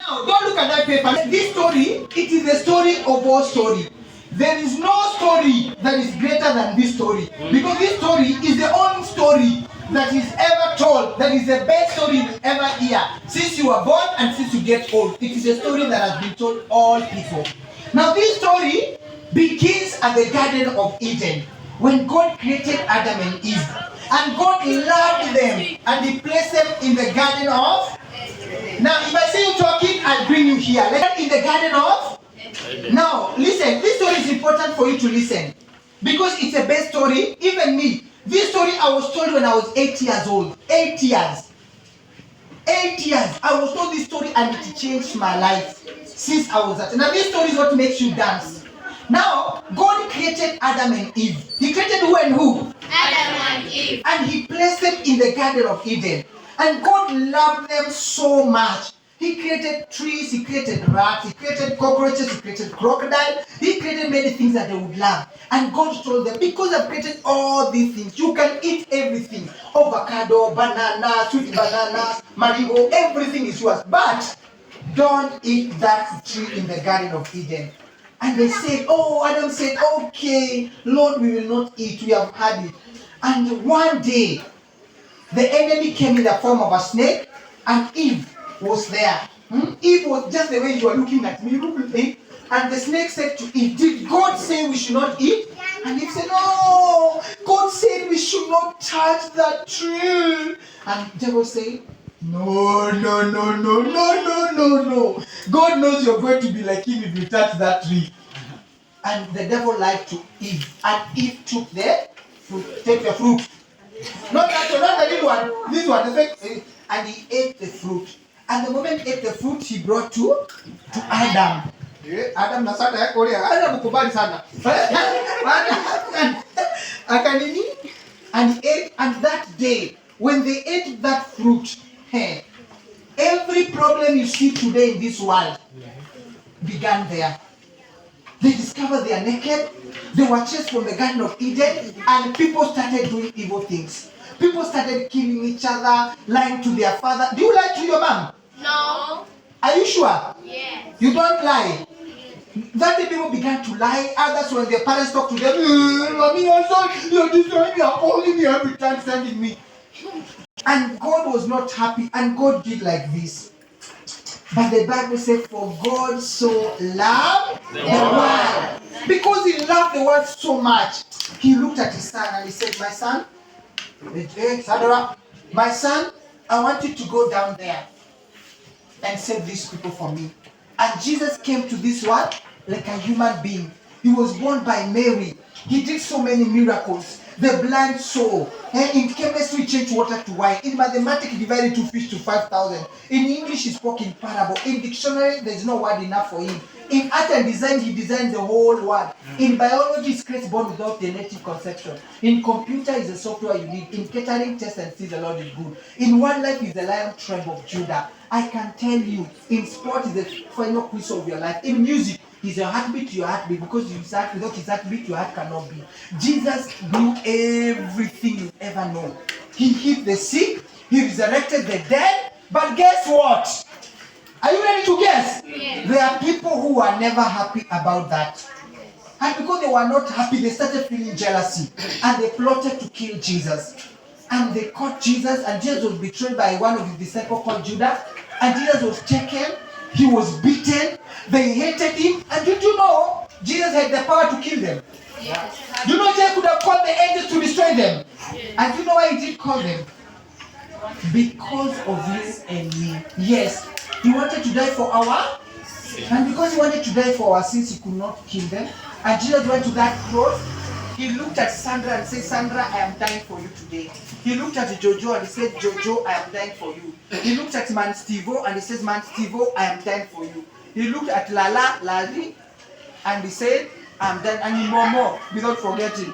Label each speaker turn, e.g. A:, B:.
A: Now, don't look at that paper. This story, it is a story of all story. There is no story that is greater than this story. Because this story is the only story that is ever told, that is the best story you ever hear. Since you were born and since you get old. It is a story that has been told all people. Now, this story begins at the Garden of Eden, when God created Adam and Eve. And God loved them and He placed them in the Garden of. Now, if I see you talking, I'll bring you here. Let's in the Garden of. Now, listen. This story is important for you to listen because it's a best story. Even me, this story I was told when I was 8 years old. 8 years. 8 years. I was told this story and it changed my life since I was at. Now, this story is what makes you dance. Now, God created Adam and Eve. He created who and who?
B: Adam and Eve.
A: And He placed them in the Garden of Eden. And God loved them so much. He created trees, He created rats, He created cockroaches, He created crocodile. He created many things that they would love. And God told them, because I've created all these things, you can eat everything. Avocado, banana, sweet bananas, mango, everything is yours. But don't eat that tree in the Garden of Eden. And they said, Adam said, okay, Lord, we will not eat. We have had it. And one day, the enemy came in the form of a snake, and Eve was there. Eve was just the way you are looking at me. Look at me. And the snake said to Eve, did God say we should not eat? And Eve said, no, God said we should not touch that tree. And the devil said, no. God knows you're going to be like Him if you touch that tree. And the devil lied to Eve. And Eve took the fruit. Take the fruit. Not that one, not the little one. This one, the fake. And he ate the fruit. And the moment he ate the fruit, he brought to Adam. Adam na sana yako ile. Adam mkubali sana. Akanini? And he ate. And that day, when they ate that fruit, every problem you see today in this world began there. They discovered they are naked. They were chased from the Garden of Eden, and people started doing evil things. People started killing each other, lying to their father. Do you lie to your mom?
B: No.
A: Are you sure?
B: Yes.
A: You don't lie. That day people began to lie. Others, when their parents talk to them, Mommy, I'm sorry, you're destroying me, you're calling me every time, sending me. And God was not happy, and God did like this. But the Bible says, for God so loved the world. Because He loved the world so much, He looked at His son and He said, my son, my son, I want you to go down there and save these people for me. And Jesus came to this world like a human being. He was born by Mary. He did so many miracles. The blind saw. In chemistry, he changed water to wine. In mathematics, he divided 2 fish to 5,000. In English, he spoke in parable. In dictionary, there is no word enough for him. In art and design, he designed the whole world. In biology, he creates born without genetic conception. In computer, is the software you need. In catering, test and see the Lord is good. In wildlife, is the lion tribe of Judah. I can tell you, in sport, is the final quiz of your life. In music, He's your heartbeat to your heartbeat, because without His heartbeat, your heart cannot beat. Jesus knew everything you ever know. He healed the sick, He resurrected the dead, but guess what? Are you ready to guess?
B: Yes.
A: There are people who are never happy about that. And because they were not happy, they started feeling jealousy, and they plotted to kill Jesus. And they caught Jesus, and Jesus was betrayed by one of His disciples called Judas. And Jesus was taken, He was beaten, they hated Him. And did you know Jesus had the power to kill them?
B: Yes.
A: Do you know Jesus could have called the angels to destroy them?
B: Yes.
A: And do you know why He did call them? Because of you and me. Yes, He wanted to die for our, and because He wanted to die for our sins, He could not kill them. And Jesus went to that cross. He looked at Sandra and said, Sandra, I am dying for you today. He looked at Jojo and he said, Jojo, I am dying for you. He looked at Man Stevo and he says, Man Stevo, I am dying for you. He looked at Lali, and he said, I'm dying, and more, without forgetting.